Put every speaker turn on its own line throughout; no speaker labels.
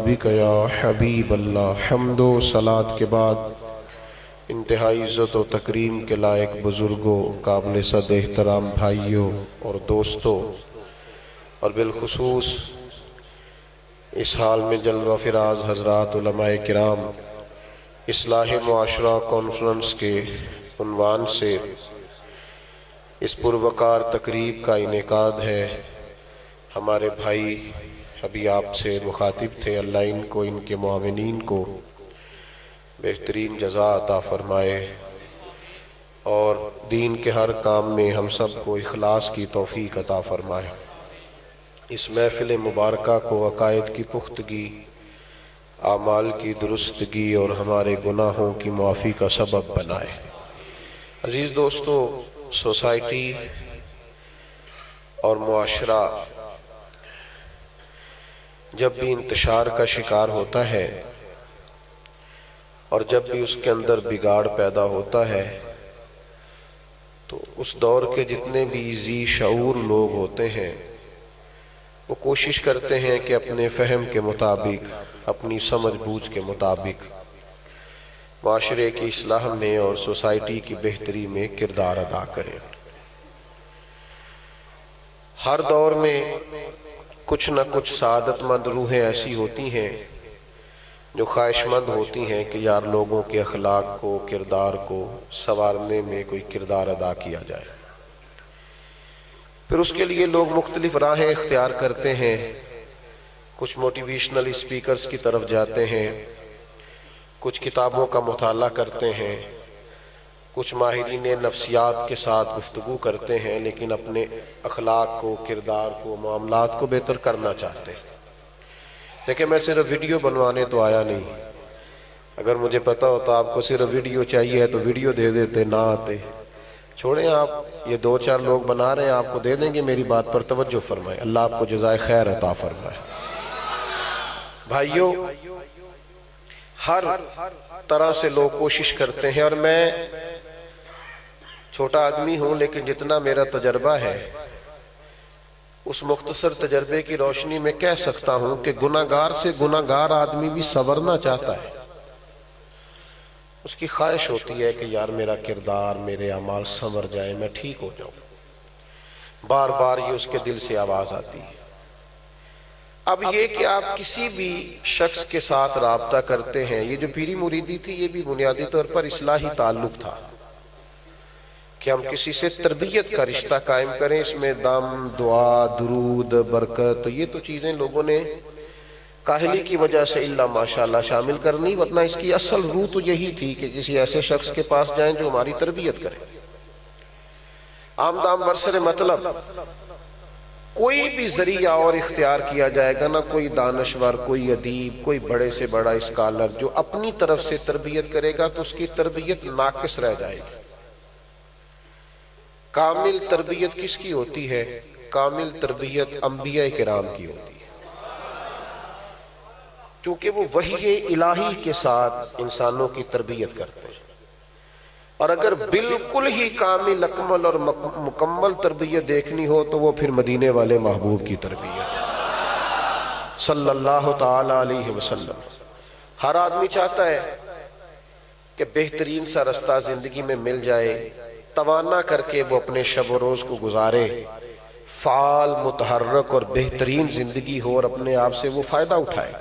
بک یا حبیب اللہ۔ حمد و صلاۃ کے بعد انتہائی عزت و تکریم کے لائق بزرگوں، قابل صد احترام بھائیوں اور دوستوں، اور بالخصوص اس حال میں جلوہ فراز حضرات علماء کرام، اصلاح معاشرہ کانفرنس کے عنوان سے اس پروقار تقریب کا انعقاد ہے۔ ہمارے بھائی ابھی آپ سے مخاطب تھے، اللہ ان کو، ان کے معاونین کو بہترین جزا عطا فرمائے اور دین کے ہر کام میں ہم سب کو اخلاص کی توفیق عطا فرمائے۔ اس محفل مبارکہ کو عقائد کی پختگی، اعمال کی درستگی اور ہمارے گناہوں کی معافی کا سبب بنائے۔ عزیز دوستو، سوسائٹی اور معاشرہ جب بھی انتشار کا شکار ہوتا ہے اور جب بھی اس کے اندر بگاڑ پیدا ہوتا ہے تو اس دور کے جتنے بھی ذی شعور لوگ ہوتے ہیں وہ کوشش کرتے ہیں کہ اپنے فہم کے مطابق، اپنی سمجھ بوجھ کے مطابق معاشرے کی اصلاح میں اور سوسائٹی کی بہتری میں کردار ادا کریں۔ ہر دور میں کچھ نہ کچھ سعادت مند روحیں ایسی ہوتی ہیں جو خواہش مند ہوتی ہیں کہ یار لوگوں کے اخلاق کو، کردار کو سنوارنے میں کوئی کردار ادا کیا جائے۔ پھر اس کے لیے لوگ مختلف راہیں اختیار کرتے ہیں، کچھ موٹیویشنل اسپیکرز کی طرف جاتے ہیں، کچھ کتابوں کا مطالعہ کرتے ہیں، کچھ ماہرین نفسیات کے ساتھ گفتگو کرتے ہیں، لیکن اپنے اخلاق کو، کردار کو، معاملات کو بہتر کرنا چاہتے ہیں۔ لیکن میں صرف ویڈیو بنوانے تو آیا نہیں، اگر مجھے پتا ہوتا آپ کو صرف ویڈیو چاہیے تو ویڈیو دے دیتے، نہ آتے۔ چھوڑیں، آپ یہ 2-4 لوگ بنا رہے ہیں، آپ کو دے دیں گے، میری بات پر توجہ فرمائیں، اللہ آپ کو جزائے خیر عطا فرمائے۔ بھائیوں، ہر طرح سے لوگ کوشش کرتے ہیں، اور میں چھوٹا آدمی ہوں لیکن جتنا میرا تجربہ ہے اس مختصر تجربے کی روشنی میں کہہ سکتا ہوں کہ گناہگار سے گناہگار آدمی بھی سنورنا چاہتا ہے۔ اس کی خواہش ہوتی ہے کہ یار میرا کردار، میرے اعمال سنور جائے، میں ٹھیک ہو جاؤں۔ بار بار یہ اس کے دل سے آواز آتی ہے۔ اب یہ کہ آپ کسی بھی شخص کے ساتھ رابطہ کرتے ہیں، یہ جو پیری مریدی تھی یہ بھی بنیادی طور پر اصلاحی تعلق تھا کہ ہم کسی سے تربیت کا رشتہ قائم کریں، اس میں دم، دعا، درود، برکت، یہ تو چیزیں لوگوں نے کاہلی کی وجہ سے اللہ ماشاءاللہ شامل کرنی، ورنہ اس کی اصل روح تو یہی تھی کہ کسی ایسے شخص کے پاس جائیں جو ہماری تربیت کرے۔ عام دام برسر مطلب کوئی بھی ذریعہ اور اختیار کیا جائے گا، نہ کوئی دانشور، کوئی ادیب، کوئی بڑے سے بڑا اسکالر جو اپنی طرف سے تربیت کرے گا تو اس کی تربیت ناقص رہ جائے گی۔ کامل تربیت کس کی ہوتی ہے؟ کامل تربیت انبیاء کرام کی ہوتی ہے، کیونکہ وہ وحی الہی کے ساتھ انسانوں کی تربیت کرتے ہیں۔ اور اگر بالکل ہی کامل، اکمل اور مکمل تربیت دیکھنی ہو تو وہ پھر مدینے والے محبوب کی تربیت صلی اللہ تعالی علیہ وسلم۔ ہر آدمی چاہتا ہے کہ بہترین سا رستہ زندگی میں مل جائے، توانا کر کے وہ اپنے شب و روز کو گزارے، فعال، متحرک اور بہترین زندگی ہو اور اپنے آپ سے وہ فائدہ اٹھائے۔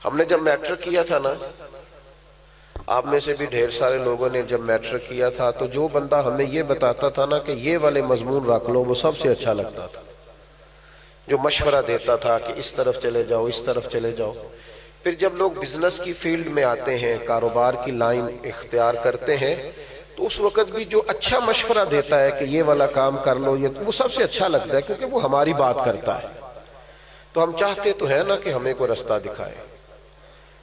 ہم نے جب میٹرک کیا تھا نا، آپ میں سے بھی ڈھیر سارے لوگوں نے جب میٹرک کیا تھا تو جو بندہ ہمیں یہ بتاتا تھا نا کہ یہ والے مضمون رکھ لو، وہ سب سے اچھا لگتا تھا۔ جو مشورہ دیتا تھا کہ اس طرف چلے جاؤ، اس طرف چلے جاؤ۔ پھر جب لوگ بزنس کی فیلڈ میں آتے ہیں، کاروبار کی لائن اختیار کرتے ہیں، تو اس وقت بھی جو اچھا مشورہ دیتا ہے کہ یہ والا کام کر لو، یہ وہ سب سے اچھا لگتا ہے، کیونکہ وہ ہماری بات کرتا ہے۔ تو ہم چاہتے تو ہیں نا کہ ہمیں کوئی رستہ دکھائے،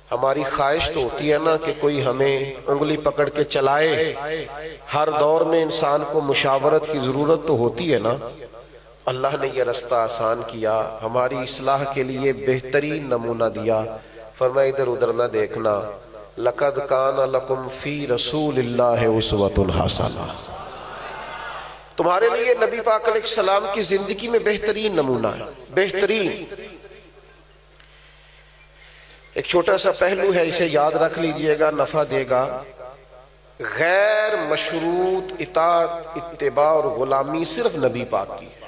ہماری خواہش تو ہوتی ہے نا کہ کوئی ہمیں انگلی پکڑ کے چلائے۔ ہر دور میں انسان کو مشاورت کی ضرورت تو ہوتی ہے نا۔ اللہ نے یہ رستہ آسان کیا، ہماری اصلاح کے لیے بہترین نمونہ دیا۔ فرمایا ادھر ادھر نہ دیکھنا، لَقَدْ كَانَ لَكُمْ فِي رَسُولِ اللَّهِ أُسْوَةٌ حَسَنَةٌ۔ تمہارے لیے نبی پاک علیہ السلام کی زندگی میں بہترین نمونہ ہے، بہترین۔ ایک چھوٹا سا پہلو ہے، اسے یاد رکھ لیجئے گا، نفع دے گا۔ غیر مشروط اطاعت، اتباع اور غلامی صرف نبی پاک کی ہے،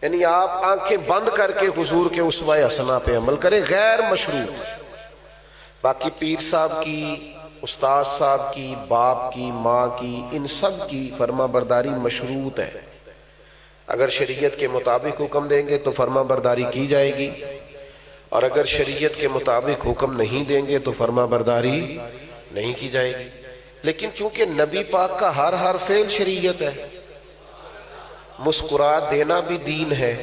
یعنی آپ آنکھیں بند کر کے حضور کے اسوہ حسنہ پہ عمل کریں، غیر مشروط۔ باقی پیر صاحب کی، استاد صاحب کی، باپ کی، ماں کی، ان سب کی فرما برداری مشروط ہے۔ اگر شریعت کے مطابق حکم دیں گے تو فرما برداری کی جائے گی، اور اگر شریعت کے مطابق حکم نہیں دیں گے تو فرما برداری نہیں کی جائے گی۔ لیکن چونکہ نبی پاک کا ہر فعل شریعت ہے، مسکرا دینا بھی دین ہے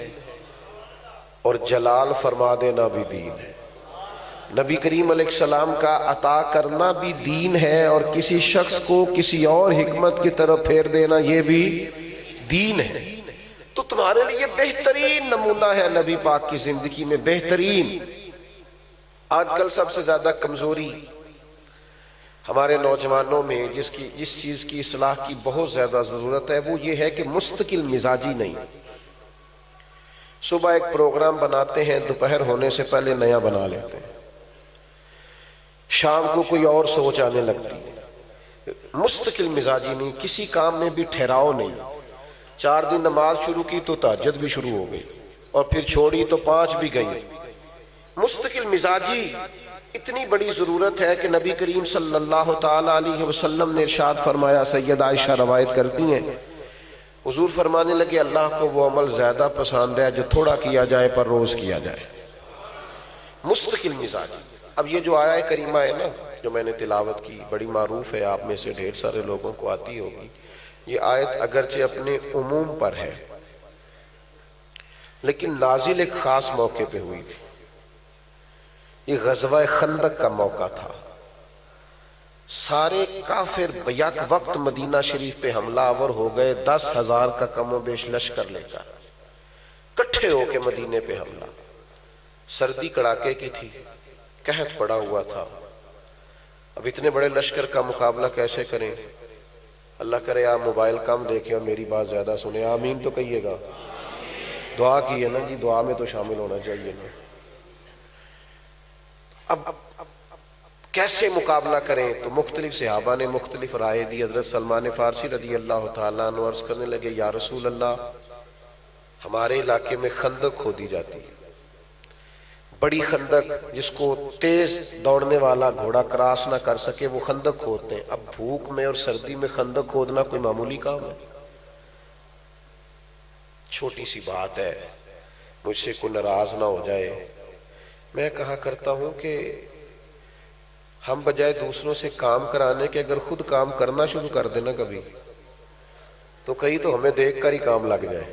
اور جلال فرما دینا بھی دین ہے، نبی کریم علیہ السلام کا عطا کرنا بھی دین ہے، اور کسی شخص کو کسی اور حکمت کی طرف پھیر دینا یہ بھی دین ہے۔ تو تمہارے لیے بہترین نمونہ ہے نبی پاک کی زندگی میں، بہترین۔ آج کل سب سے زیادہ کمزوری ہمارے نوجوانوں میں جس چیز کی اصلاح کی بہت زیادہ ضرورت ہے، وہ یہ ہے کہ مستقل مزاجی نہیں۔ صبح ایک پروگرام بناتے ہیں، دوپہر ہونے سے پہلے نیا بنا لیتے ہیں، شام کو کوئی اور سوچ آنے لگتی۔ مستقل مزاجی نہیں، کسی کام میں بھی ٹھہراؤ نہیں۔ 4 دن نماز شروع کی تو تہجد بھی شروع ہو گئی، اور پھر چھوڑی تو 5 بھی گئی۔ مستقل مزاجی اتنی بڑی ضرورت ہے کہ نبی کریم صلی اللہ تعالی علیہ وسلم نے ارشاد فرمایا، سید عائشہ روایت کرتی ہیں، حضور فرمانے لگے اللہ کو وہ عمل زیادہ پسند ہے جو تھوڑا کیا جائے پر روز کیا جائے۔ مستقل مزاجی۔ اب یہ جو آیہ کریمہ ہے نا جو میں نے تلاوت کی، بڑی معروف ہے، آپ میں سے ڈھیر سارے لوگوں کو آتی ہوگی۔ یہ آیت اگرچہ اپنے عموم پر ہے لیکن نازل ایک خاص موقع پہ ہوئی تھی۔ یہ غزوہ خندق کا موقع تھا، سارے کافر بیک وقت مدینہ شریف پہ حملہ آور ہو گئے، 10,000 کا کم و بیش لشکر لے کر کٹھے ہو کے مدینے پہ حملہ۔ سردی کڑاکے کی تھی، قحط پڑا ہوا تھا، اب اتنے بڑے لشکر کا مقابلہ کیسے کریں؟ اللہ کرے آپ موبائل کم دیکھیں اور میری بات زیادہ سنیں، آمین تو کہیے گا۔ دعا کیے نا جی، دعا میں تو شامل ہونا چاہیے نا۔ اب کیسے مقابلہ کریں؟ تو مختلف صحابہ نے مختلف رائے دی۔ حضرت سلمان فارسی رضی اللہ تعالیٰ عنہ عرض کرنے لگے، یا رسول اللہ، ہمارے علاقے میں خندق کھودی جاتی ہے، بڑی خندق جس کو تیز دوڑنے والا گھوڑا کراس نہ کر سکے وہ خندق کھودتے ہیں۔ اب بھوک میں اور سردی میں خندق کھودنا کوئی معمولی کام ہے؟ چھوٹی سی بات ہے، مجھ سے کوئی ناراض نہ ہو جائے۔ میں کہا کرتا ہوں کہ ہم بجائے دوسروں سے کام کرانے کے اگر خود کام کرنا شروع کر دینا کبھی تو کہیں تو ہمیں دیکھ کر ہی کام لگ جائے۔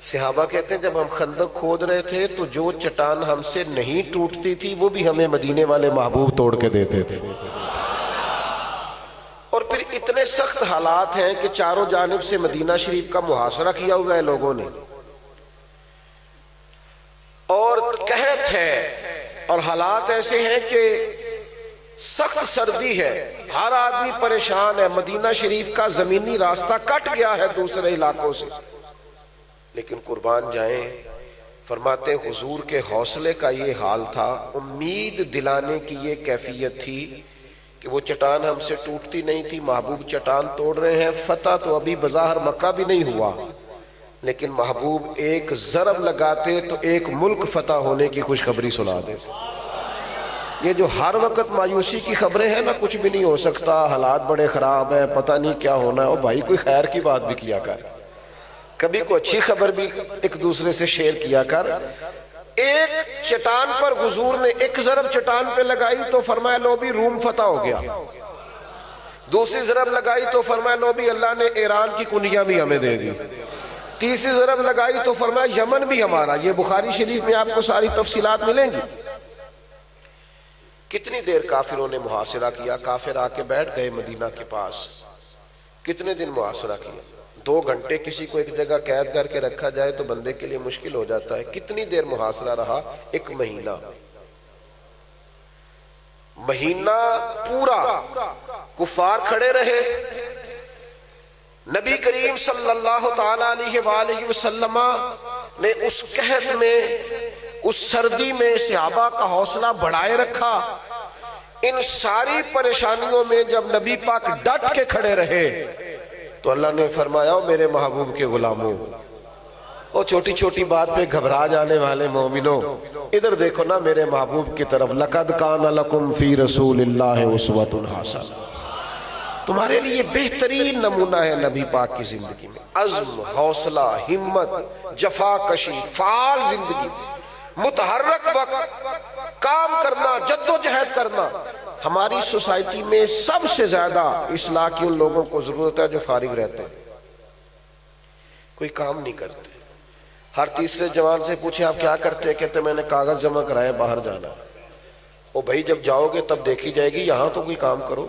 صحابہ کہتے ہیں جب ہم خندق کھود رہے تھے تو جو چٹان ہم سے نہیں ٹوٹتی تھی وہ بھی ہمیں مدینے والے محبوب توڑ کے دیتے تھے۔ اور پھر اتنے سخت حالات ہیں کہ چاروں جانب سے مدینہ شریف کا محاصرہ کیا ہوا ہے لوگوں نے، اور قحط ہے، اور حالات ایسے ہیں کہ سخت سردی ہے، ہر آدمی پریشان ہے، مدینہ شریف کا زمینی راستہ کٹ گیا ہے دوسرے علاقوں سے۔ لیکن قربان جائیں، فرماتے حضور کے حوصلے کا یہ حال تھا، امید دلانے کی یہ کیفیت تھی کہ وہ چٹان ہم سے ٹوٹتی نہیں تھی، محبوب چٹان توڑ رہے ہیں، فتح تو ابھی بظاہر مکہ بھی نہیں ہوا، لیکن محبوب ایک ضرب لگاتے تو ایک ملک فتح ہونے کی خوشخبری سنا دیتے۔ یہ جو ہر وقت مایوسی کی خبریں ہیں نا، کچھ بھی نہیں ہو سکتا، حالات بڑے خراب ہیں، پتہ نہیں کیا ہونا ہے، اور بھائی کوئی خیر کی بات بھی کیا کر، کبھی کوئی اچھی خبر بھی ایک دوسرے سے شیئر کیا کر۔ ایک چٹان پر حضور نے ایک ضرب چٹان پہ لگائی تو فرمایا لو بھی روم فتح ہو گیا، دوسری ضرب لگائی تو فرمایا لو بھی اللہ نے ایران کی کنیاں بھی ہمیں دے دی، تیسری ضرب لگائی تو فرمایا یمن بھی ہمارا۔ یہ بخاری شریف میں آپ کو ساری تفصیلات ملیں گی۔ کتنی دیر کافروں نے محاصرہ کیا، کافر آ کے بیٹھ گئے مدینہ کے پاس، کتنے دن محاصرہ کیا؟ 2 گھنٹے کسی کو ایک جگہ قید کر کے رکھا جائے تو بندے کے لیے مشکل ہو جاتا ہے، کتنی دیر محاصرہ رہا؟ 1 مہینہ، مہینہ پورا کفار کھڑے رہے، نبی کریم صلی اللہ تعالی علیہ وآلہ وسلم نے اس قحط میں اس سردی میں صحابہ کا حوصلہ بڑھائے رکھا. ان ساری پریشانیوں میں جب نبی پاک ڈٹ کے کھڑے رہے تو اللہ نے فرمایا میرے محبوب کے غلاموں، وہ چھوٹی چھوٹی بات پہ گھبرا جانے والے مومنوں، ادھر دیکھو نا میرے محبوب کی طرف. لَقَدْ كَانَ لَكُمْ فِي رَسُولِ اللَّهِ أُسْوَةٌ حَسَنَةٌ. تمہارے لیے بہترین نمونہ ہے نبی پاک کی زندگی میں. عزم، حوصلہ، ہمت، جفا کشی، فعال زندگی، متحرک وقت، کام کرنا، جد و جہد کرنا. ہماری سوسائٹی میں سب سے زیادہ اصلاح کی ان لوگوں کو ضرورت ہے جو فارغ رہتے ہیں، کوئی کام نہیں کرتے. ہر تیسرے جوان سے پوچھیں آپ کیا کرتے ہیں، کہتے میں نے کاغذ جمع کرائے باہر جانا. او بھائی جب جاؤ گے تب دیکھی جائے گی، یہاں تو کوئی کام کرو.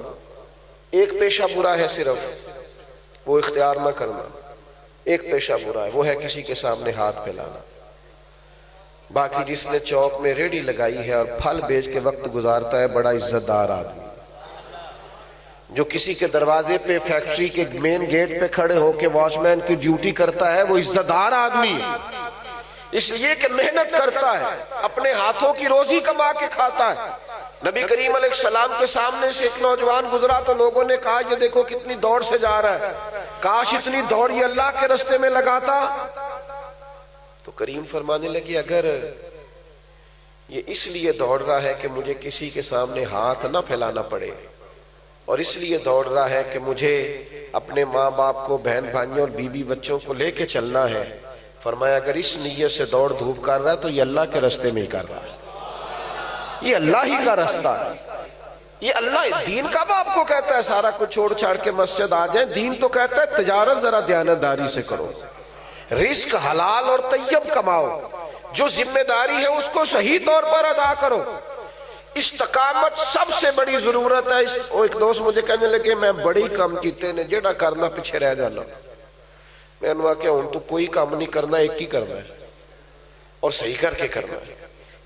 ایک پیشہ برا ہے صرف، وہ اختیار نہ کرنا. ایک پیشہ برا ہے، وہ ہے کسی کے سامنے ہاتھ پھیلانا. باقی جس نے چوک میں ریڑھی لگائی ہے اور پھل بیچ کے وقت گزارتا ہے، بڑا عزت دار آدمی. جو کسی کے دروازے پہ فیکٹری کے مین گیٹ پہ کھڑے ہو کے واچ مین کی ڈیوٹی کرتا ہے، وہ عزت دار آدمی ہے، اس لیے کہ محنت کرتا ہے، اپنے ہاتھوں کی روزی کما کے کھاتا ہے. نبی کریم علیہ السلام کے سامنے سے ایک نوجوان گزرا تو لوگوں نے کہا یہ دیکھو کتنی دوڑ سے جا رہا ہے، کاش اتنی دوڑ یہ اللہ کے رستے میں لگاتا. تو کریم فرمانے لگے اگر یہ اس لیے دوڑ رہا ہے کہ مجھے کسی کے سامنے ہاتھ نہ پھیلانا پڑے، اور اس لیے دوڑ رہا ہے کہ مجھے اپنے ماں باپ کو، بہن بھائیوں اور بیوی بچوں کو لے کے چلنا ہے، فرمایا اگر اس نیت سے دوڑ دھوپ کر رہا ہے تو یہ اللہ کے رستے میں ہی کر رہا ہے، یہ اللہ ہی کا رستہ ہے. یہ اللہ دین کب آپ کو کہتا ہے سارا کچھ چھوڑ چھاڑ کے مسجد آ جائیں؟ دین تو کہتا ہے تجارت ذرا دیانتداری سے کرو، رزق حلال اور طیب کماؤ، جو ذمہ داری ہے اس کو صحیح طور پر ادا کرو. استقامت سب سے بڑی ضرورت ہے. ایک دوست مجھے کہنے لگے میں بڑی کام کیتے نے جیڑا کرنا پیچھے رہ جانا. میں نے کہا ہوں تو کوئی کام نہیں کرنا، ایک ہی کرنا ہے اور صحیح کر کے کرنا ہے.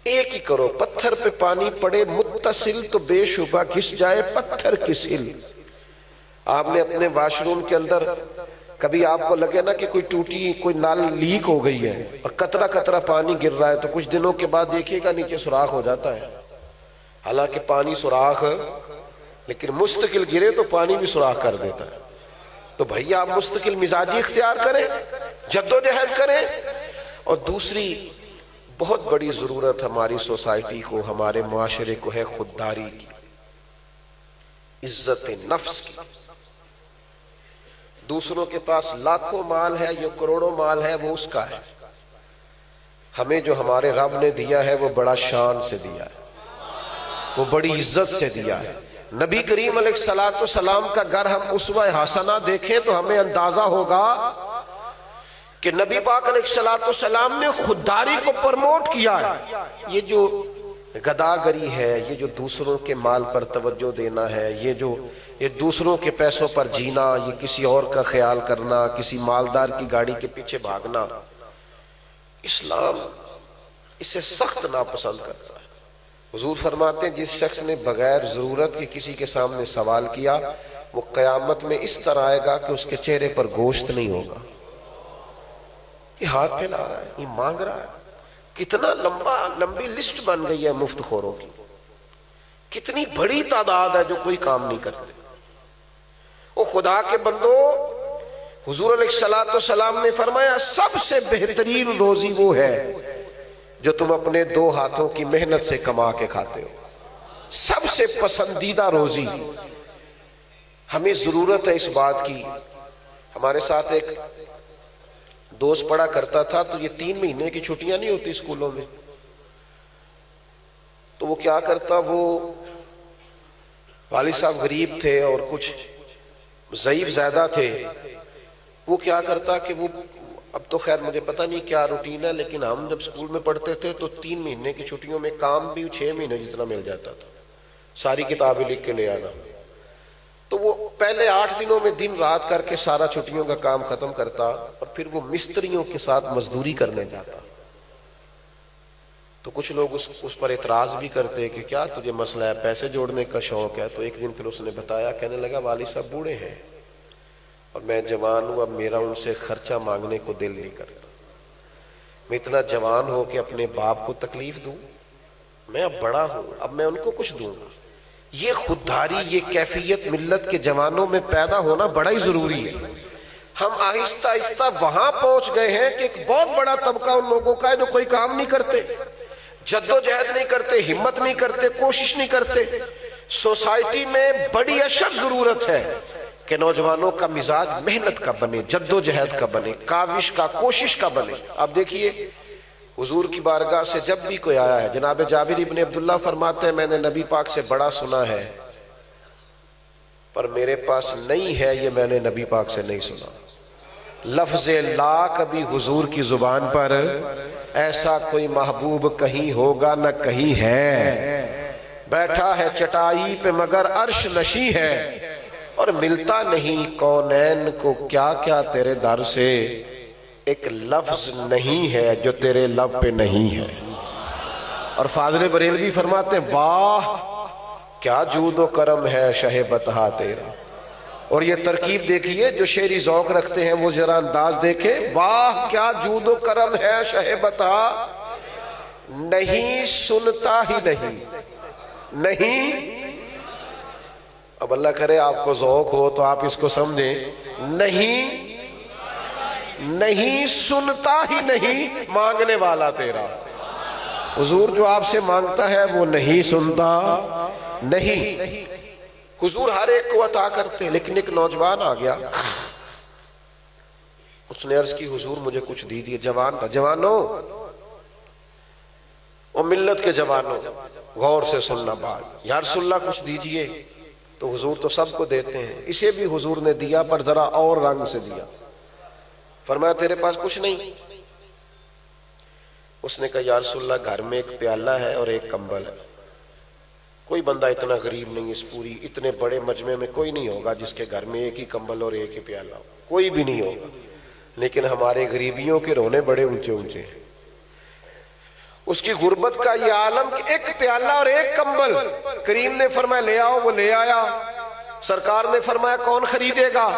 ایک ہی کرو. پتھر پہ پانی پڑے متصل تو بے شبہ گھس جائے پتھر کی سل. آپ نے اپنے واش روم کے اندر کبھی آپ کو لگے نا کہ کوئی ٹوٹی کوئی نال لیک ہو گئی ہے اور قطرہ قطرہ پانی گر رہا ہے تو کچھ دنوں کے بعد دیکھیے گا نیچے سوراخ ہو جاتا ہے. حالانکہ پانی سوراخ ہے لیکن مستقل گرے تو پانی بھی سوراخ کر دیتا ہے. تو بھئی آپ مستقل مزاجی اختیار کریں، جد و جہد کریں. اور دوسری بہت بڑی ضرورت ہماری سوسائٹی کو، ہمارے معاشرے کو ہے خودداری کی، عزت نفس کی. دوسروں کے پاس لاکھوں مال ہے، یہ کروڑوں مال ہے، وہ اس کا ہے. ہمیں جو ہمارے رب نے دیا ہے وہ بڑا شان سے دیا ہے، وہ بڑی عزت سے دیا ہے. نبی کریم علیہ السلام کا گھر ہم اسوہ حسنہ دیکھیں تو ہمیں اندازہ ہوگا کہ نبی پاک علیہ السلام نے خودداری کو پرموٹ کیا ہے. یہ جو غداگری ہے، یہ جو دوسروں کے مال پر توجہ دینا ہے، یہ دوسروں کے پیسوں پر جینا، یہ کسی اور کا خیال کرنا، کسی مالدار کی گاڑی کے پیچھے بھاگنا، اسلام اسے سخت ناپسند کرتا ہے. حضور فرماتے ہیں جس شخص نے بغیر ضرورت کے کسی کے سامنے سوال کیا وہ قیامت میں اس طرح آئے گا کہ اس کے چہرے پر گوشت نہیں ہوگا. یہ ہاتھ پھیلا رہا ہے، یہ مانگ رہا ہے. کتنا لمبی لسٹ بن گئی ہے مفت خوروں کی، کتنی بڑی تعداد ہے جو کوئی کام نہیں کرتے. وہ خدا کے بندو، حضور علیہ السلام نے فرمایا سب سے بہترین روزی وہ ہے جو تم اپنے دو ہاتھوں کی محنت سے کما کے کھاتے ہو. سب سے پسندیدہ روزی. ہمیں ضرورت ہے اس بات کی. ہمارے ساتھ ایک دوست پڑھا کرتا تھا تو یہ 3 مہینے کی چھٹیاں نہیں ہوتی اسکولوں میں، تو وہ کیا کرتا، وہ والد صاحب غریب تھے اور کچھ ضعیف زیادہ تھے. وہ کیا کرتا کہ وہ، اب تو خیر مجھے پتہ نہیں کیا روٹین ہے، لیکن ہم جب اسکول میں پڑھتے تھے تو 3 مہینے کی چھٹیوں میں کام بھی 6 مہینے جتنا مل جاتا تھا، ساری کتابیں لکھ کے لے آنا. تو وہ پہلے 8 دنوں میں دن رات کر کے سارا چھٹیوں کا کام ختم کرتا اور پھر وہ مستریوں کے ساتھ مزدوری کرنے جاتا. تو کچھ لوگ اس پر اعتراض بھی کرتے کہ کیا تجھے مسئلہ ہے، پیسے جوڑنے کا شوق ہے. تو ایک دن پھر اس نے بتایا، کہنے لگا والد صاحب بوڑھے ہیں اور میں جوان ہوں، اب میرا ان سے خرچہ مانگنے کو دل نہیں کرتا. میں اتنا جوان ہو کہ اپنے باپ کو تکلیف دوں؟ میں اب بڑا ہوں، اب میں ان کو کچھ دوں گا۔ یہ خودداری، یہ کیفیت ملت کے جوانوں میں پیدا ہونا بڑا ہی ضروری ہے۔ ہم آہستہ آہستہ وہاں پہنچ گئے ہیں کہ ایک بہت بڑا طبقہ ان لوگوں کا ہے جو کوئی کام نہیں کرتے، جد و جہد نہیں کرتے، ہمت نہیں کرتے، کوشش نہیں کرتے۔ سوسائٹی میں بڑی اشد ضرورت ہے کہ نوجوانوں کا مزاج محنت کا بنے، جد و جہد کا بنے، کاوش کا، کوشش کا بنے۔ اب دیکھیے حضور کی بارگاہ سے جب بھی کوئی آیا ہے، جناب جابر ابن عبداللہ فرماتے ہیں میں نے نبی پاک سے بڑا سنا ہے پر میرے پاس نہیں ہے، یہ میں نے نبی پاک سے نہیں سنا۔ لفظ لا کبھی حضور کی زبان پر، ایسا کوئی محبوب کہیں ہوگا نہ کہیں ہے، بیٹھا ہے چٹائی پہ مگر عرش نشیں ہے، اور ملتا نہیں کونین کو کیا کیا تیرے در سے، ایک لفظ نہیں ہے جو تیرے لب پہ نہیں ہے۔ اور فاضل بریلوی فرماتے ہیں واہ کیا جود و کرم ہے شہ بطحا تیرا۔ اور یہ ترکیب دیکھیے، جو شعری ذوق رکھتے ہیں وہ ذرا انداز دیکھیں، واہ کیا جود و کرم ہے شہ بطحا، نہیں سنتا ہی نہیں، نہیں، اب اللہ کرے آپ کو ذوق ہو تو آپ اس کو سمجھیں، نہیں نہیں سنتا ہی نہیں مانگنے والا تیرا۔ حضور جو آپ سے مانگتا ہے وہ نہیں سنتا نہیں۔ حضور ہر ایک کو عطا کرتے، لیکن ایک نوجوان آ گیا، اس نے عرض کی حضور مجھے کچھ دیجیے، جوان تھا۔ جوانوں اور ملت کے جوانوں غور سے سننا بات، یا رسول اللہ کچھ دیجیے، تو حضور تو سب کو دیتے ہیں، اسے بھی حضور نے دیا پر ذرا اور رنگ سے دیا۔ فرمایا تیرے پاس کچھ نہیں؟ اس نے کہا یا رسول اللہ گھر میں ایک پیالہ ہے اور ایک کمبل ہے، کوئی بندہ اتنا غریب نہیں، اس پوری اتنے بڑے مجمع میں کوئی نہیں ہوگا جس کے گھر میں ایک ہی کمبل اور ایک ہی پیالہ ہو، کوئی بھی نہیں ہوگا، لیکن ہمارے غریبیوں کے رونے بڑے اونچے اونچے ہیں۔ اس کی غربت کا یہ عالم کہ ایک پیالہ اور ایک کمبل، کریم نے فرمایا لے آؤ، وہ لے آیا۔ سرکار نے فرمایا کون خریدے گا؟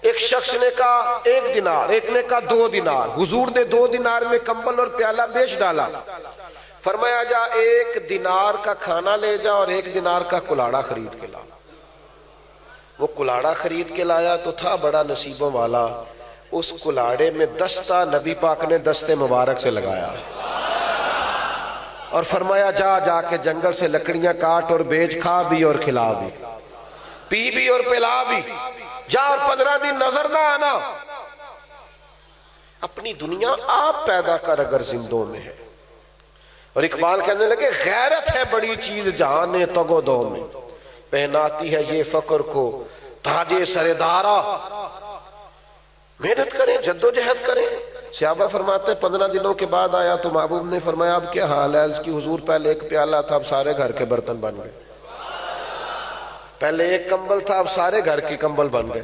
ایک شخص نے کہا 1 دینار، ایک نے کہا 2 دینار۔ حضور نے 2 دینار میں کمبل اور پیالہ بیچ ڈالا۔ فرمایا جا 1 دینار کا کھانا لے جا اور 1 دینار کا کلاڑا خرید کے لا۔ وہ کلاڑا خرید کے لایا تو تھا بڑا نصیبوں والا، اس کلاڑے میں دستہ نبی پاک نے دستے مبارک سے لگایا اور فرمایا جا جا کے جنگل سے لکڑیاں کاٹ اور بیچ، کھا بھی اور کھلا بھی، پی بھی اور پلا بھی، جا اور 15 دن نظر نہ آنا۔ اپنی دنیا آپ پیدا کر اگر زندوں میں ہے۔ اور اقبال کہنے لگے غیرت ہے بڑی چیز جہان تگ و دو میں، پہناتی ہے یہ فقر کو تاج سردارا۔ محنت کریں، جد و جہد کریں۔ صحابہ فرماتے 15 دنوں کے بعد آیا تو محبوب نے فرمایا اب کیا حال ہے؟ اس کی حضور پہلے ایک پیالہ تھا اب سارے گھر کے برتن بن گئے، پہلے ایک کمبل تھا اب سارے گھر کے کمبل بن گئے،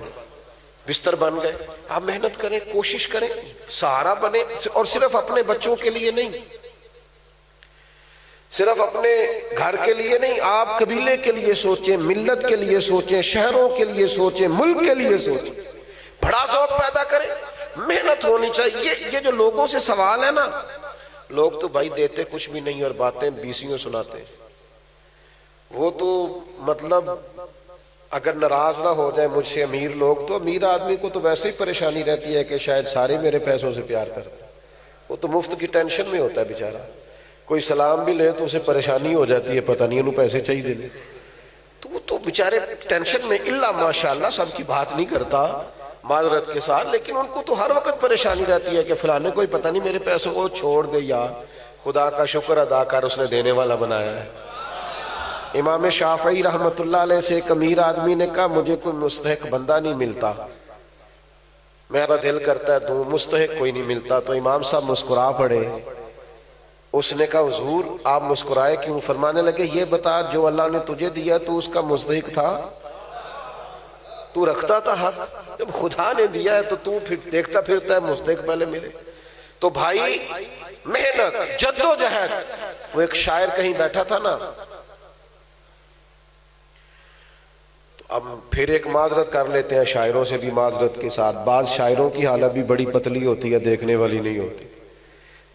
بستر بن گئے۔ آپ محنت کریں، کوشش کریں، سہارا بنے، اور صرف اپنے بچوں کے لیے نہیں، صرف اپنے گھر کے لیے نہیں، آپ قبیلے کے لیے سوچیں، ملت کے لیے سوچیں، شہروں کے لیے سوچیں، ملک کے لیے سوچیں، بڑا ذوق پیدا کریں، محنت ہونی چاہیے۔ یہ جو لوگوں سے سوال ہے نا، لوگ تو بھائی دیتے کچھ بھی نہیں اور باتیں بیسیوں سناتے ہیں، وہ تو مطلب اگر ناراض نہ ہو جائے مجھ سے امیر لوگ، تو امیر آدمی کو تو ویسے ہی پریشانی رہتی ہے کہ شاید سارے میرے پیسوں سے پیار کرتے ہیں، وہ تو مفت کی ٹینشن میں ہوتا ہے بیچارہ، کوئی سلام بھی لے تو اسے پریشانی ہو جاتی ہے، پتہ نہیں انہوں پیسے چاہیے دینے، تو وہ تو بیچارے ٹینشن میں، اللہ ماشاءاللہ سب کی بات نہیں کرتا معذرت کے ساتھ، لیکن ان کو تو ہر وقت پریشانی رہتی ہے کہ فلانے کوئی پتہ نہیں میرے پیسوں کو چھوڑ دے، یار خدا کا شکر ادا کر اس نے دینے والا بنایا ہے۔ امام شافعی رحمت اللہ علیہ سے ایک امیر آدمی نے کہا مجھے کوئی مستحق بندہ نہیں ملتا، میرا دل کرتا ہے دوں، مستحق کوئی نہیں ملتا۔ تو امام صاحب مسکرا پڑے۔ اس نے کہا حضور آپ مسکرائے کیوں؟ فرمانے لگے یہ بتا جو اللہ نے تجھے دیا تو اس کا مستحق تھا؟ تو رکھتا تھا حق؟ جب خدا نے دیا ہے تو پھر دیکھتا پھرتا ہے مستحق پہلے ملے۔ تو بھائی محنت، جد و جہد۔ وہ ایک شاعر کہیں بیٹھا تھا نا، اب پھر ایک معذرت کر لیتے ہیں شاعروں سے بھی معذرت کے ساتھ، بعض شاعروں کی حالت بھی بڑی پتلی ہوتی ہے، دیکھنے والی نہیں ہوتی۔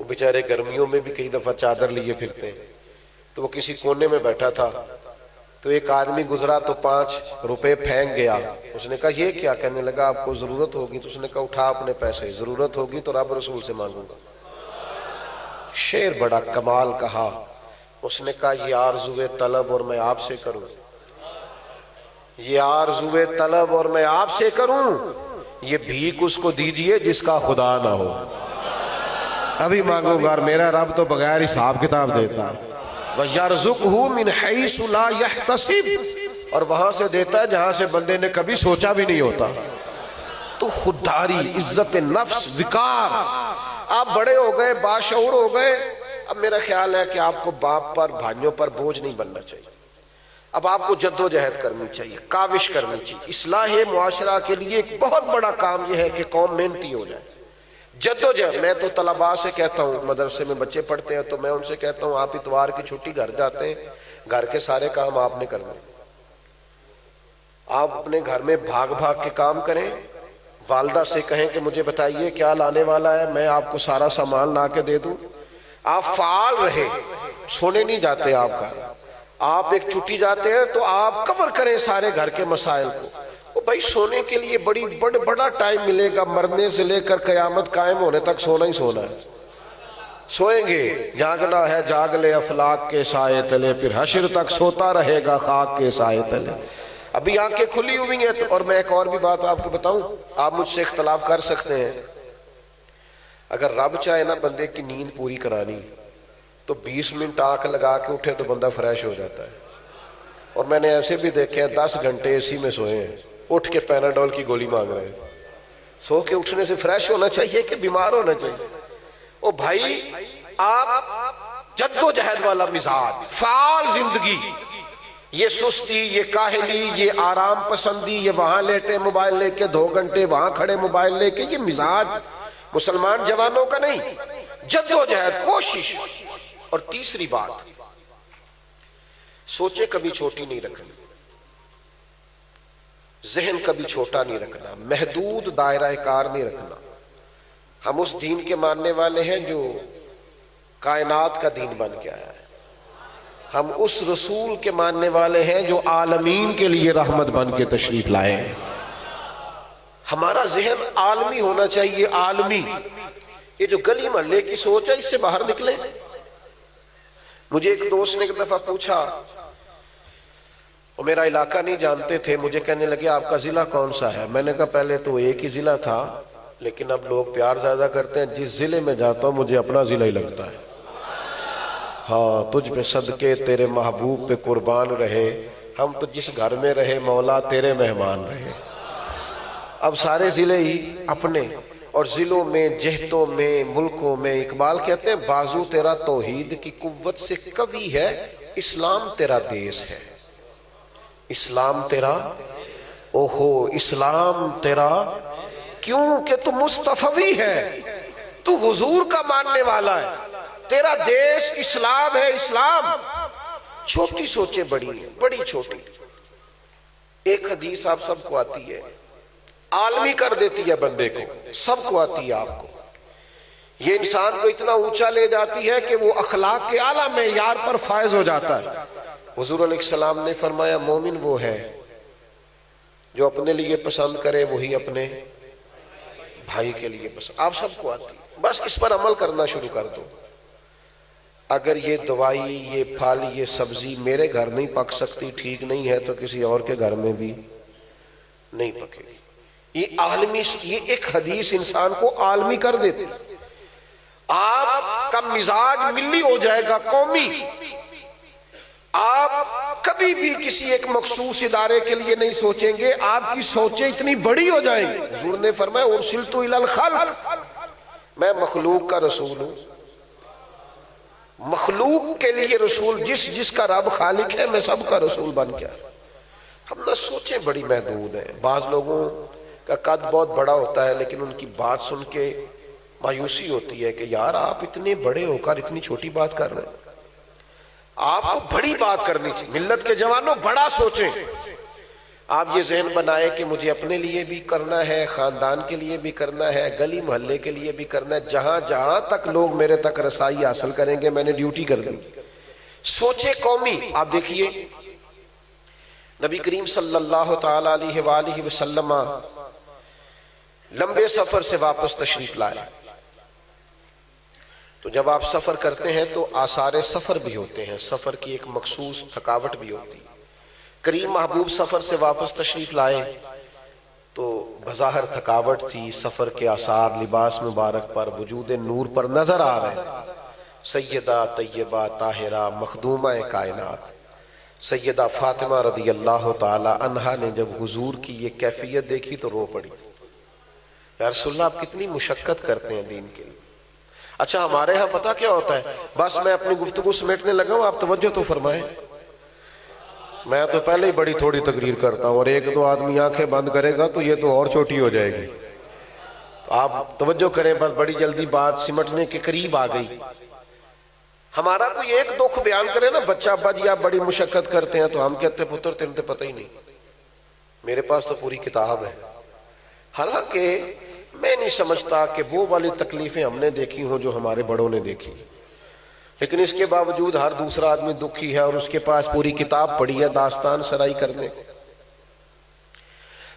وہ بیچارے گرمیوں میں بھی کئی دفعہ چادر لیے پھرتے ہیں. تو وہ کسی کونے میں بیٹھا تھا, تو ایک آدمی گزرا تو 5 روپے پھینک گیا. اس نے کہا یہ کیا؟ کہنے لگا آپ کو ضرورت ہوگی. تو اس نے کہا اٹھا اپنے پیسے, ضرورت ہوگی تو رب رسول سے مانگوں گا. شعر بڑا کمال کہا. اس نے کہا یہ آرزوئے طلب اور میں آپ سے کروں, یہ آرزوئے طلب اور میں آپ سے کروں, یہ بھیک اس کو دیجئے جس کا خدا نہ ہو. ابھی مانگو گا, اور میرا رب تو بغیر حساب کتاب دیتا ہے. وَيَرْزُقْهُ مِنْ حَيْثُ لَا يَحْتَسِبُ, اور وہاں سے دیتا ہے جہاں سے بندے نے کبھی سوچا بھی نہیں ہوتا. تو خودداری, عزت نفس, وقار. آپ بڑے ہو گئے, باشعور ہو گئے. اب میرا خیال ہے کہ آپ کو باپ پر, بھائیوں پر بوجھ نہیں بننا چاہیے. اب آپ کو جد و جہد کرنی چاہیے, کاوش کرنی چاہیے. اصلاح معاشرہ کے لیے ایک بہت بڑا کام یہ ہے کہ قوم محنتی ہو جائے. جد و جہد. میں تو طلباء سے کہتا ہوں, مدرسے میں بچے پڑھتے ہیں تو میں ان سے کہتا ہوں آپ اتوار کی چھٹی گھر جاتے ہیں, گھر کے سارے کام آپ نے کرنے. آپ اپنے گھر میں بھاگ بھاگ کے کام کریں. والدہ سے کہیں کہ مجھے بتائیے کیا لانے والا ہے, میں آپ کو سارا سامان لا کے دے دوں. آپ فعال رہیں, سونے نہیں جاتے آپ گھر. آپ ایک چھٹی جاتے ہیں تو آپ کور کریں سارے گھر کے مسائل کو. بھائی سونے کے لیے بڑا ٹائم ملے گا, مرنے سے لے کر قیامت قائم ہونے تک سونا ہی سونا ہے. سوئیں گے, جاگنا ہے جاگ لے افلاک کے سائے تلے, پھر حشر تک سوتا رہے گا خاک کے سائے تلے. ابھی آنکھیں کھلی ہوئی ہیں. اور میں ایک اور بھی بات آپ کو بتاؤں, آپ مجھ سے اختلاف کر سکتے ہیں. اگر رب چاہے نا بندے کی نیند پوری کرانی تو 20 منٹ آنکھ لگا کے اٹھے تو بندہ فریش ہو جاتا ہے. اور میں نے ایسے بھی دیکھے ہیں 10 گھنٹے اسی میں سوئے ہیں, اٹھ کے پیناڈول کی گولی مانگ رہے ہیں. سو کے اٹھنے سے فریش ہونا چاہیے کہ بیمار ہونا چاہیے؟ او بھائی, آپ جد و جہد والا مزاج, فعال زندگی. یہ سستی, یہ کاہلی, یہ آرام پسندی, یہ وہاں لیٹے موبائل لے کے 2 گھنٹے, وہاں کھڑے موبائل لے کے, یہ مزاج مسلمان جوانوں کا نہیں. جد و جہد, کوشش. اور تیسری بات, سوچے کبھی چھوٹی نہیں رکھنی, ذہن کبھی چھوٹا نہیں رکھنا, محدود دائرہ کار نہیں رکھنا. ہم اس دین کے ماننے والے ہیں جو کائنات کا دین بن کے آیا ہے. ہم اس رسول کے ماننے والے ہیں جو عالمین کے لیے رحمت بن کے تشریف لائے ہیں. ہمارا ذہن عالمی ہونا چاہیے, عالمی. یہ جو گلی محلے کی سوچ ہے اس سے باہر نکلے. مجھے ایک دوست نے ایک دفعہ پوچھا, وہ میرا علاقہ نہیں جانتے تھے, مجھے کہنے لگے آپ کا ضلع کون سا ہے. میں نے کہا پہلے تو ایک ہی ضلع تھا, لیکن اب لوگ پیار زیادہ کرتے ہیں. جس ضلع میں جاتا ہوں مجھے اپنا ضلع ہی لگتا ہے. ہاں, تجھ پہ صدقے تیرے محبوب پہ قربان رہے, ہم تو جس گھر میں رہے مولا تیرے مہمان رہے. اب سارے ضلع ہی اپنے, اور ضلعوں میں, جہتوں میں, ملکوں میں. اقبال کہتے ہیں بازو تیرا توحید کی قوت سے قوی ہے, اسلام تیرا دیس ہے. اسلام تیرا, اوہو اسلام تیرا, کیوں کہ تو مصطفی ہے, تو حضور کا ماننے والا ہے, تیرا دیس اسلام ہے. اسلام چھوٹی سوچیں بڑی ہیں, بڑی چھوٹی. ایک حدیث آپ سب کو آتی ہے, عالمی کر دیتی ہے بندے کو, سب کو آتی ہے آپ کو. یہ انسان کو اتنا اونچا لے جاتی ہے کہ وہ اخلاق کے اعلیٰ معیار پر فائز ہو جاتا ہے. حضور علیہ السلام نے فرمایا مومن وہ ہے جو اپنے لیے پسند کرے وہی اپنے بھائی کے لیے پسند. آپ سب کو آتی, بس اس پر عمل کرنا شروع کر دو. اگر یہ دوائی, یہ پھل, یہ سبزی میرے گھر نہیں پک سکتی, ٹھیک نہیں ہے, تو کسی اور کے گھر میں بھی نہیں پکے گی. یہ عالمی, یہ ایک حدیث انسان کو عالمی کر دیتی. آپ کا مزاج ملی ہو جائے گا, قومی. آپ کبھی بھی کسی ایک مخصوص ادارے کے لیے نہیں سوچیں گے, آپ کی سوچیں اتنی بڑی ہو جائیں گی. حضور نے فرمایا ارسلت الی الخلق, میں مخلوق کا رسول ہوں. مخلوق کے لیے رسول, جس کا رب خالق ہے, میں سب کا رسول بن گیا. ہم نہ سوچیں بڑی محدود ہیں. بعض لوگوں کا قد بہت بڑا ہوتا ہے لیکن ان کی بات سن کے مایوسی ہوتی ہے کہ یار آپ اتنے بڑے ہو کر اتنی چھوٹی بات کر رہے ہیں. آپ کو بڑی بات کرنی چاہیے. ملت کے جوانوں بڑا سوچیں. آپ یہ ذہن بنائے کہ مجھے اپنے لیے بھی کرنا ہے، خاندان کے لیے بھی کرنا ہے، گلی محلے کے لیے بھی کرنا ہے، جہاں جہاں تک لوگ میرے تک رسائی حاصل کریں گے میں نے ڈیوٹی کر دی۔ سوچے قومی، آپ دیکھیے نبی کریم صلی اللہ تعالی علیہ وآلہ وسلم لمبے سفر سے واپس تشریف لائے، تو جب آپ سفر کرتے ہیں تو آثار سفر بھی ہوتے ہیں، سفر کی ایک مخصوص تھکاوٹ بھی ہوتی ہے۔ کریم محبوب سفر سے واپس تشریف لائے تو بظاہر تھکاوٹ تھی، سفر کے آثار لباس مبارک پر، وجود نور پر نظر آ رہے ہیں۔ سیدہ طیبہ طاہرہ مخدومہ کائنات سیدہ فاطمہ رضی اللہ تعالی عنہا نے جب حضور کی یہ کیفیت دیکھی تو رو پڑی، یا رسول اللہ آپ کتنی مشقت کرتے ہیں دین کے لیے۔ اچھا ہمارے ہاں پتہ کیا ہوتا ہے، بس میں اپنی گفتگو سمیٹنے لگا ہوں، آپ توجہ تو فرمائیں، میں تو پہلے ہی بڑی تھوڑی تقریر کرتا ہوں، اور ایک دو آدمی آنکھیں بند کرے گا تو یہ تو اور چھوٹی ہو جائے گی، تو آپ توجہ کریں، بس بڑی جلدی بات سمٹنے کے قریب آ گئی۔ ہمارا کوئی ایک دکھ بیان کرے نا، بچہ ابا جی آپ بڑی مشقت کرتے ہیں، تو ہم کہتے ہیں پتر تیرے پتہ ہی نہیں، میرے پاس تو پوری کتاب ہے۔ حالانکہ میں نہیں سمجھتا کہ وہ والی تکلیفیں ہم نے دیکھی ہوں جو ہمارے بڑوں نے دیکھی، لیکن اس کے باوجود ہر دوسرا آدمی دکھی ہے اور اس کے پاس پوری کتاب پڑھی ہے داستان سرائی کرنے۔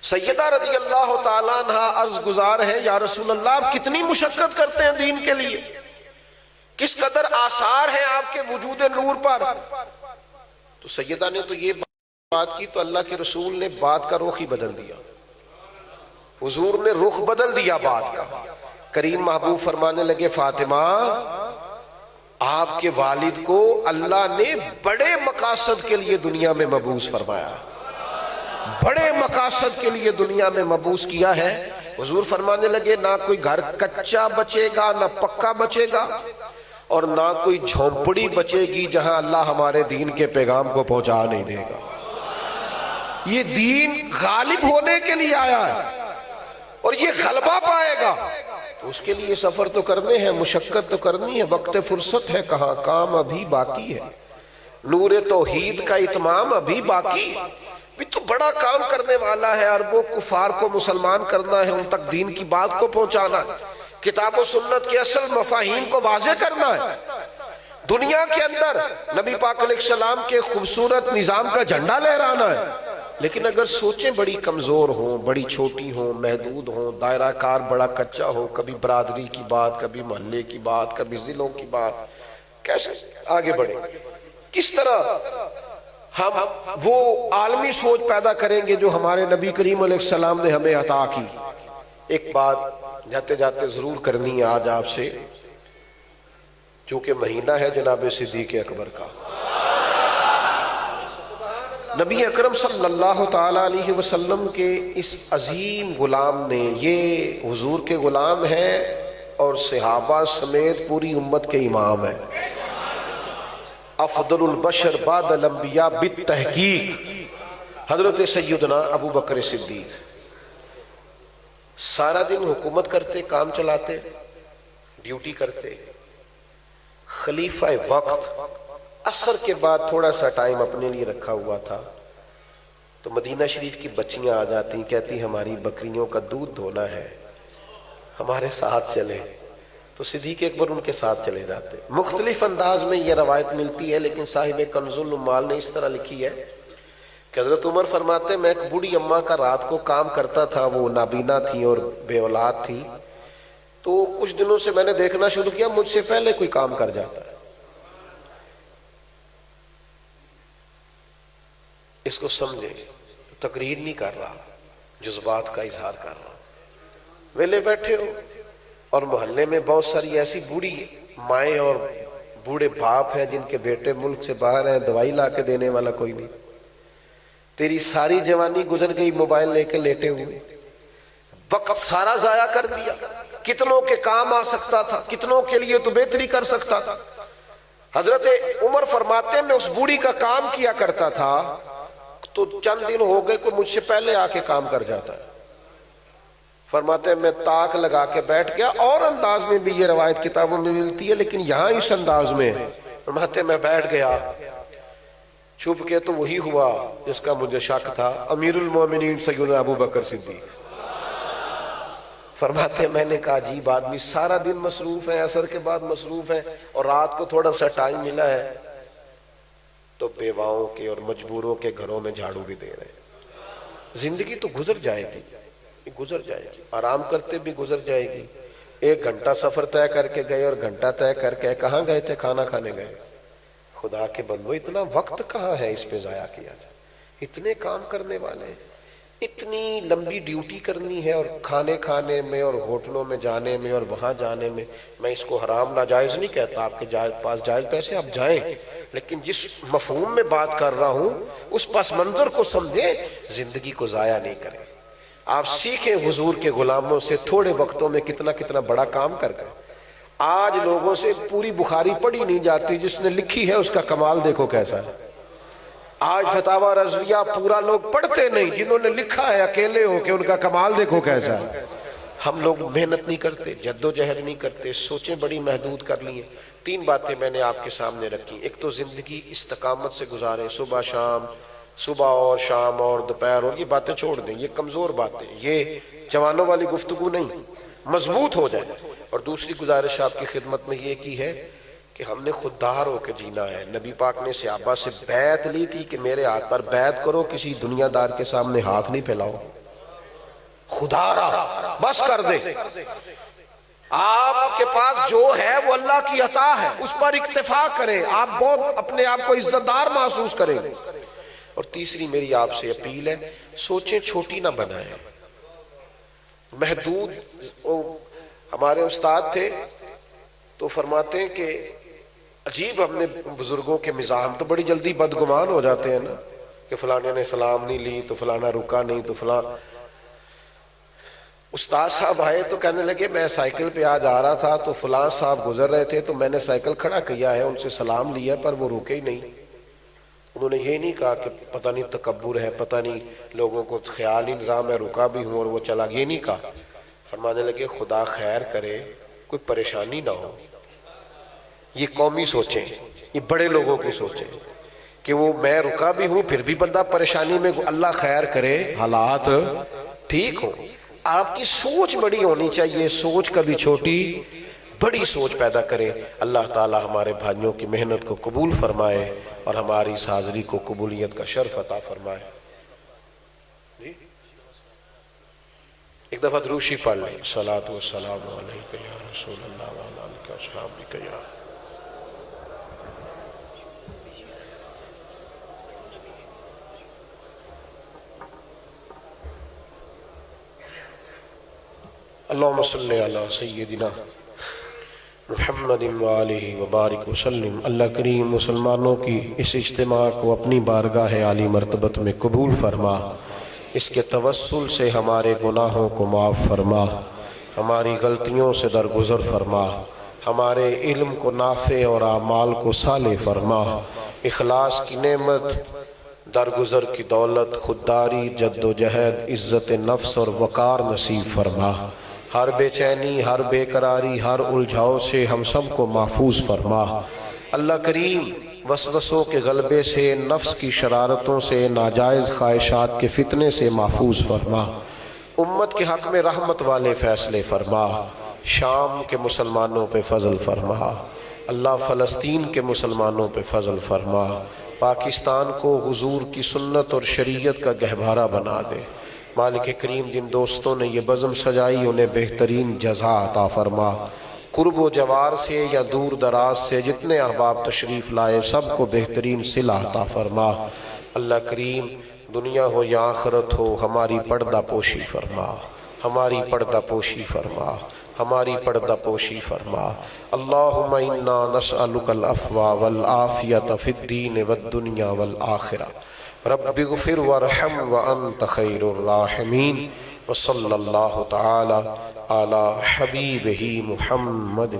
سیدہ رضی اللہ تعالیٰ عنہ عرض گزار ہے، یا رسول اللہ آپ کتنی مشقت کرتے ہیں دین کے لیے، کس قدر آثار ہیں آپ کے وجود نور پر۔ تو سیدہ نے تو یہ بات کی تو اللہ کے رسول نے بات کا رخ ہی بدل دیا، حضور نے رخ بدل دیا بات کا۔ کریم محبوب فرمانے لگے فاطمہ آپ کے والد کو اللہ نے بڑے مقاصد کے لیے دنیا میں مبعوث فرمایا، بڑے مقاصد کے لیے دنیا میں مبعوث کیا ہے۔ حضور فرمانے لگے نہ کوئی گھر کچا بچے گا، نہ پکا بچے گا، اور نہ کوئی جھونپڑی بچے گی جہاں اللہ ہمارے دین کے پیغام کو پہنچا نہیں دے گا۔ یہ دین غالب ہونے کے لیے آیا ہے اور یہ غلبہ پائے گا، تو اس کے لیے سفر تو کرنے ہیں، مشقت تو کرنی ہے، وقت فرصت ہے کہاں، کام ابھی باقی ہے، نور توحید کا اتمام ابھی باقی ہے، بھی تو بڑا کام کرنے والا ہے، عربوں کفار کو مسلمان کرنا ہے، ان تک دین کی بات کو پہنچانا ہے، کتاب و سنت کے اصل مفاہیم کو واضح کرنا ہے، دنیا کے اندر نبی پاک علیہ السلام کے خوبصورت نظام کا جھنڈا لہرانا ہے۔ لیکن اگر سوچیں بڑی کمزور ہوں، بڑی چھوٹی ہوں، محدود ہوں، دائرہ کار بڑا کچا ہو، کبھی برادری کی بات، کبھی محلے کی بات، کبھی ضلعوں کی بات، کیسے آگے بڑھیں، کس طرح ہم وہ عالمی سوچ پیدا کریں گے جو ہمارے نبی کریم علیہ السلام نے ہمیں عطا کی۔ ایک بات جاتے جاتے ضرور کرنی ہے آج آپ سے، چونکہ مہینہ ہے جناب صدیق اکبر کا، نبی اکرم صلی اللہ تعالی علیہ وسلم کے اس عظیم غلام نے، یہ حضور کے غلام ہیں اور صحابہ سمیت پوری امت کے امام ہیں، افضل البشر بعد الانبیاء بالتحقیق حضرت سیدنا ابو بکر صدیق، سارا دن حکومت کرتے، کام چلاتے، ڈیوٹی کرتے، خلیفہ وقت، عصر کے بعد تھوڑا سا ٹائم اپنے لیے رکھا ہوا تھا، تو مدینہ شریف کی بچیاں آ جاتی، کہتی ہماری بکریوں کا دودھ دھونا ہے، ہمارے ساتھ چلے، تو صدیق اکبر ان کے ساتھ چلے جاتے۔ مختلف انداز میں یہ روایت ملتی ہے، لیکن صاحب کنز العمال نے اس طرح لکھی ہے کہ حضرت عمر فرماتے میں ایک بوڑھی اماں کا رات کو کام کرتا تھا، وہ نابینا تھی اور بے اولاد تھی، تو کچھ دنوں سے میں نے دیکھنا شروع کیا مجھ سے پہلے کوئی کام کر جاتا ہے، اس کو سمجھے، تقریر نہیں کر رہا، جذبات کا اظہار کر رہا۔ ویلے بیٹھے ہو اور محلے میں بہت ساری ایسی بوڑھی مائیں اور بوڑھے باپ ہیں جن کے بیٹے ملک سے باہر ہیں، دوائی لا کے دینے والا کوئی نہیں، تیری ساری جوانی گزر گئی موبائل لے کے لیٹے ہوئے، وقت سارا ضائع کر دیا، کتنوں کے کام آ سکتا تھا، کتنوں کے لیے تو بہتری کر سکتا تھا۔ حضرت عمر فرماتے ہیں میں اس بوڑھی کا کام کیا کرتا تھا، تو چند دن ہو گئے کوئی مجھ سے پہلے آ کے کام کر جاتا ہے، فرماتے ہیں میں تاک لگا کے بیٹھ گیا، اور انداز میں بھی یہ روایت کتابوں میں ملتی ہے لیکن یہاں اس انداز میں، فرماتے ہیں میں بیٹھ گیا، چھپ کے تو وہی ہوا جس کا مجھے شک تھا، امیر المومنین سیدنا ابو بکر صدیق فرماتے ہیں میں نے کہا عجیب آدمی، سارا دن مصروف ہے، عصر کے بعد مصروف ہے، اور رات کو تھوڑا سا ٹائم ملا ہے تو بیواؤں کے اور مجبوروں کے گھروں میں جھاڑو بھی دے رہے ہیں۔ زندگی تو گزر جائے گی، گزر جائے گی، آرام کرتے بھی گزر جائے گی۔ 1 گھنٹہ سفر طے کر کے گئے اور گھنٹہ طے کر کے کہاں گئے تھے؟ کھانا کھانے گئے۔ خدا کے بندو اتنا وقت کہاں ہے اس پہ ضائع کیا جائے؟ اتنے کام کرنے والے ہیں، اتنی لمبی ڈیوٹی کرنی ہے، اور کھانے کھانے میں اور ہوٹلوں میں جانے میں اور وہاں جانے میں، میں اس کو حرام ناجائز نہیں کہتا، آپ کے پاس جائز پیسے آپ جائیں، لیکن جس مفہوم میں بات کر رہا ہوں اس پس منظر کو سمجھیں، زندگی کو ضائع نہیں کریں۔ آپ سیکھیں حضور کے غلاموں سے، تھوڑے وقتوں میں کتنا کتنا بڑا کام کر گئے۔ آج لوگوں سے پوری بخاری پڑھی نہیں جاتی، جس نے لکھی ہے اس کا کمال دیکھو کیسا ہے۔ آج فتاوی رضویہ پورا لوگ پڑھتے نہیں، جنہوں نے لکھا ہے اکیلے ہو کہ ان کا کمال دیکھو کیسا ہے۔ ہم لوگ محنت نہیں کرتے، جد و جہد نہیں کرتے، سوچیں بڑی محدود کر لی ہیں۔ 3 باتیں میں نے آپ کے سامنے رکھی۔ ایک تو زندگی استقامت سے گزاریں، صبح شام، صبح اور شام اور دوپہر، اور یہ باتیں چھوڑ دیں، یہ کمزور باتیں، یہ جوانوں والی گفتگو نہیں، مضبوط ہو جائے۔ اور دوسری گزارش آپ کی خدمت میں یہ کی ہے کہ ہم نے خوددار ہو کے جینا ہے۔ نبی پاک نے صحابہ سے بیعت لی تھی کہ میرے ہاتھ پر بیعت کرو، کسی دنیا دار کے سامنے ہاتھ نہیں پھیلاؤ، خوددارا بس کر دے۔ آپ کے پاس جو ہے وہ اللہ کی عطا ہے، اس پر اکتفا کریں، آپ بہت اپنے آپ کو عزت دار محسوس کریں۔ اور تیسری میری آپ سے اپیل ہے، سوچیں چھوٹی نہ بنائیں، محدود۔ ہمارے استاد تھے تو فرماتے ہیں کہ عجیب، ہم نے بزرگوں کے مزاح، ہم تو بڑی جلدی بدگمان ہو جاتے ہیں نا، کہ فلانے نے سلام نہیں لی تو فلانا رکا نہیں تو فلاں۔ استاد صاحب آئے تو کہنے لگے میں سائیکل پہ آج آ رہا تھا تو فلاں صاحب گزر رہے تھے تو میں نے سائیکل کھڑا کیا ہے، ان سے سلام لیا پر وہ رکے ہی نہیں۔ انہوں نے یہ نہیں کہا کہ پتہ نہیں تکبر ہے، پتہ نہیں لوگوں کو خیال ہی نہیں رہا میں رکا بھی ہوں اور وہ چلا، یہ نہیں کہا۔ فرمانے لگے خدا خیر کرے، کوئی پریشانی نہ ہو۔ یہ قومی سوچیں، یہ بڑے لوگوں کی سوچیں کہ وہ میں رکا بھی ہوں پھر بھی بندہ پریشانی میں، اللہ خیر کرے حالات ٹھیک ہوں۔ آپ کی سوچ بڑی ہونی چاہیے، سوچ کبھی چھوٹی، بڑی سوچ پیدا کرے۔ اللہ تعالی ہمارے بھائیوں کی محنت کو قبول فرمائے اور ہماری اس حاضری کو قبولیت کا شرف عطا فرمائے۔ ایک دفعہ دروشی پڑھ لیں، صلاۃ والسلام علیک یا رسول اللہ وعلی آلک واصحابک یا اللہم صلی علی سیدنا محمد وآلہ وبارک وسلم۔ اللہ کریم مسلمانوں کی اس اجتماع کو اپنی بارگاہ عالی مرتبت میں قبول فرما، اس کے توسل سے ہمارے گناہوں کو معاف فرما، ہماری غلطیوں سے درگزر فرما، ہمارے علم کو نافع اور اعمال کو صالح فرما، اخلاص کی نعمت، درگزر کی دولت، خودداری، جد و جہد، عزت نفس اور وقار نصیب فرما۔ ہر بے چینی، ہر بے قراری، ہر الجھاؤ سے ہم سب کو محفوظ فرما۔ اللہ کریم وسوسوں کے غلبے سے، نفس کی شرارتوں سے، ناجائز خواہشات کے فتنے سے محفوظ فرما۔ امت کے حق میں رحمت والے فیصلے فرما۔ شام کے مسلمانوں پہ فضل فرما، اللہ فلسطین کے مسلمانوں پہ فضل فرما، پاکستان کو حضور کی سنت اور شریعت کا گہوارہ بنا دے۔ مالک کریم جن دوستوں نے یہ بزم سجائی انہیں بہترین جزا عطا فرما۔ قرب و جوار سے یا دور دراز سے جتنے احباب تشریف لائے سب کو بہترین صلہ عطا فرما۔ اللہ کریم دنیا ہو یا آخرت ہو ہماری پردہ پوشی فرما، ہماری پردہ پوشی فرما، ہماری پردہ پوشی فرما۔ اللہم انا نسألک العفو والعافیۃ فی الدین والدنیا والآخرہ۔ رب اغفر وارحم وانت خیر الراحمین۔ وصلی اللہ تعالی علی حبیبہ محمد۔